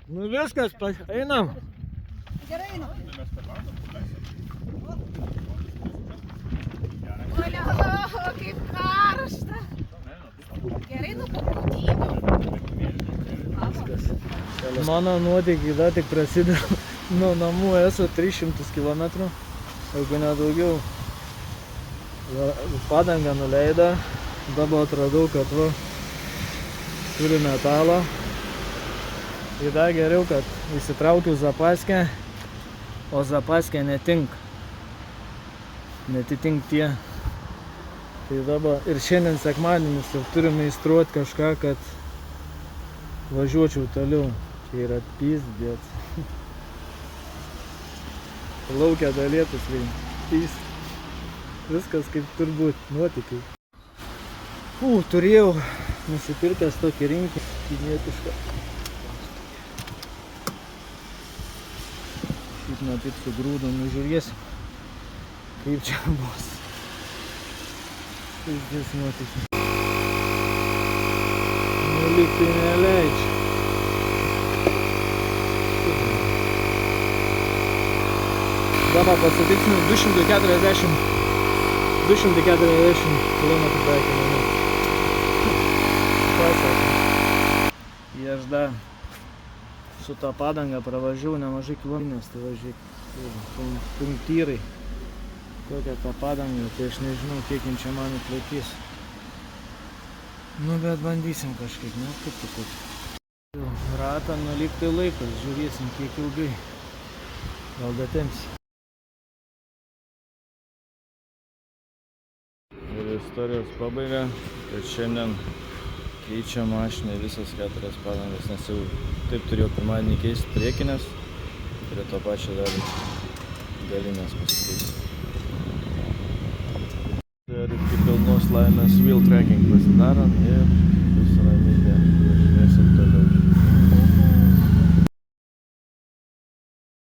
Nu viskas, einam. Gerai, einam. Olio, kaip karšta. Gerai, nu pabudygo. Mano nuotykiai dar tik prasideda. Nuo namų esu 300 km, jeigu ne daugiau. Padangą nuleido, dabar atradau, kad va, turi metalą. Ir dar geriau, kad įsitraukiu zapaskę, o zapaskė netinka. Netitink tie. Tai dabar ir šiandien sekmadienis ir turime įstruoti kažką, kad važiuočiau toliau. Čia yra pyzdėt. Laukia dalėtus pyst. Viskas kaip turbūt nuotykiai. Turėjau nusipirkęs tokį rinkinį kinietišką. Šit matyt su grūdu nužiūrėsim, kaip čia bus. Pizdės nuotykiai. Nu lyg tai neleidžia. Dabar pasitiksime 240 km priekinami. Pasakė. Ir aš dar su tą padangą pravažiavau nemažai kilometrų, tai važiuok, punktyrai. Kokią tą padangą, tai aš nežinau, kiek jin čia man atlaikys. Nu, bet bandysim kažkaip, ne, kaip tu kaip. Ratą nuliktai laikas, žiūrėsim, kiek ilgai. Gal datemsi. Ir istorijos pabaiga, kad šiandien keičia mašiną visas 4 padangas, nes jau taip turėjau pirmadienį keisti priekinės, prie to pačio dar galinės pasikeisti. Dar iki pilnos laimės wheel tracking pasidarom ir